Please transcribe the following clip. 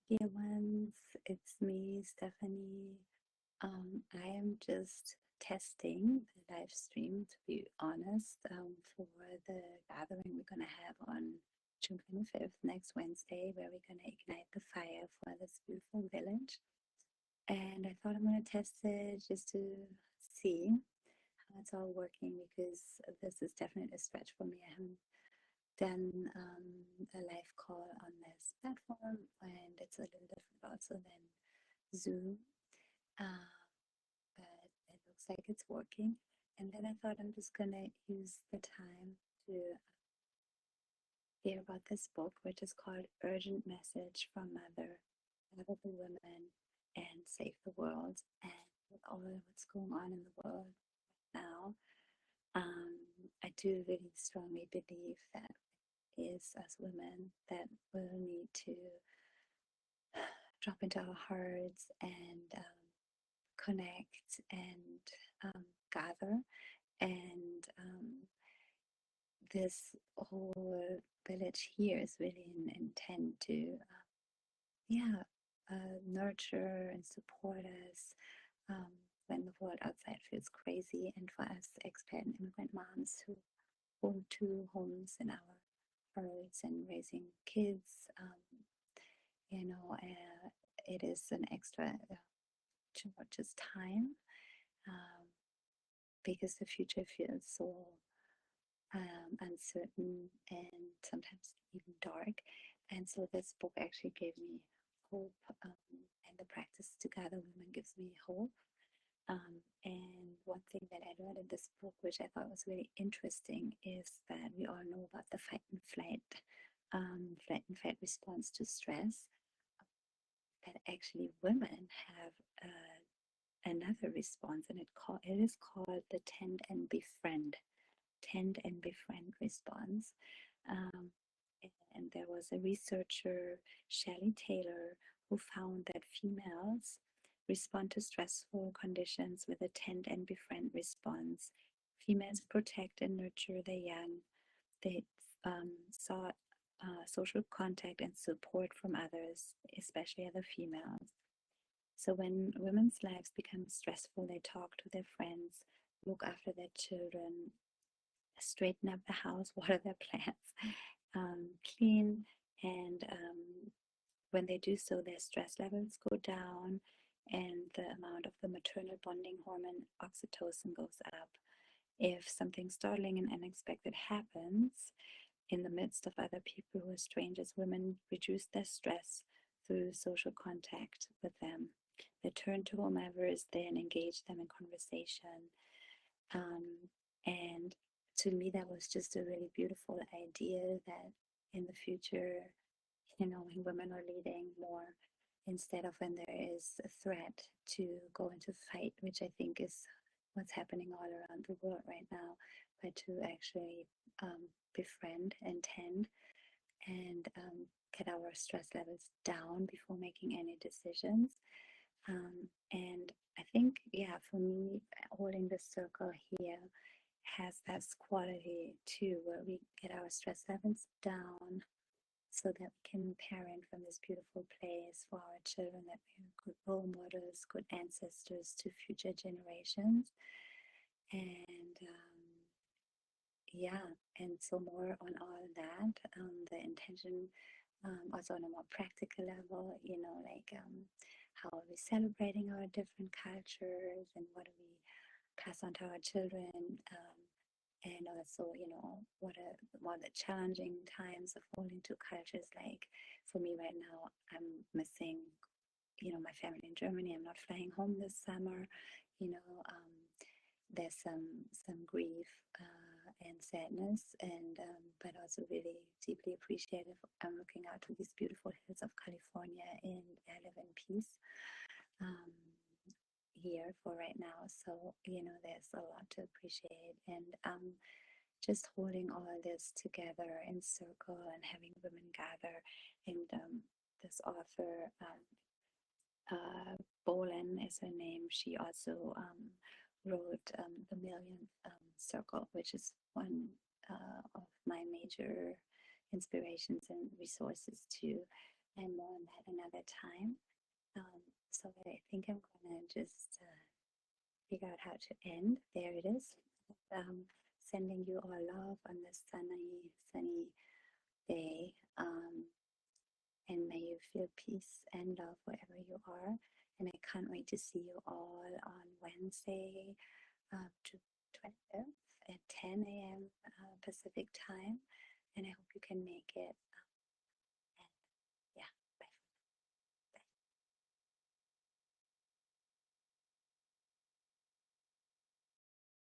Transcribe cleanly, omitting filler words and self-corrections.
Dear ones, it's me, Stephanie. I am just testing the live stream, to be honest, for the gathering we're going to have on June 25th, next Wednesday, where we're going to ignite the fire for this beautiful village. And I thought I'm going to test it just to see how it's all working, because this is definitely a stretch for me. I haven't done a live call on this platform, and it's a little different also than Zoom, uh, but it looks like it's working. And then I thought I'm just gonna use the time to hear about this book, which is called Urgent Message from Mother, Gather the Women and Save the World. And with all of what's going on in the world now, I do really strongly believe that is as women that will need to drop into our hearts and connect and gather. And this whole village here is really an intent to, yeah, nurture and support us um, when the world outside feels crazy. And for us expat and immigrant moms who hold two homes in our hearts and raising kids, you know, it is an extra just time, um, because the future feels so uncertain and sometimes even dark. And so this book actually gave me hope, and the practice to gather women gives me hope. And one thing that I learned in this book, which I thought was really interesting, is that we all know about the fight and flight response to stress. That actually women have another response, and it is called the tend and befriend response. Um, and there was a researcher, Shelley Taylor, who found that females respond to stressful conditions with a tend and befriend response. Females protect and nurture their young. They sought social contact and support from others, especially other females. So when women's lives become stressful, they talk to their friends, look after their children, straighten up the house, water their plants, clean, and when they do so, their stress levels go down and the amount of the maternal bonding hormone oxytocin goes up. If something startling and unexpected happens in the midst of other people who are strangers, women reduce their stress through social contact with them. They turn to whomever is there and engage them in conversation. And to me, that was just a really beautiful idea that in the future, you know, when women are leading more, instead of when there is a threat to go into fight, which I think is what's happening all around the world right now, but to actually befriend and tend and get our stress levels down before making any decisions. And I think, yeah, for me, holding the circle here has that quality too, where we get our stress levels down so that we can parent from this beautiful place for our children, that we are good role models, good ancestors to future generations. And yeah, and so more on all that, the intention, also on a more practical level, you know, like how are we celebrating our different cultures and what do we pass on to our children, and also, you know, what are more the challenging times of holding two cultures. Like for me right now, I'm missing, you know, my family in Germany. I'm not flying home this summer, you know. There's some grief and sadness, and but also really deeply appreciative. I'm looking out to these beautiful hills of California, and I live in peace um, here for right now. So you know, there's a lot to appreciate, and just holding all of this together in circle and having women gather. And this author, Bolin is her name. She also wrote The Millionth Circle, which is one of my major inspirations and resources too. and more on that another time. So I think I'm gonna just figure out how to end. There it is. Sending you all love on this sunny day. And may you feel peace and love wherever you are. And I can't wait to see you all on Wednesday, to 25th at 10 a.m. Pacific time. And I hope you can make it.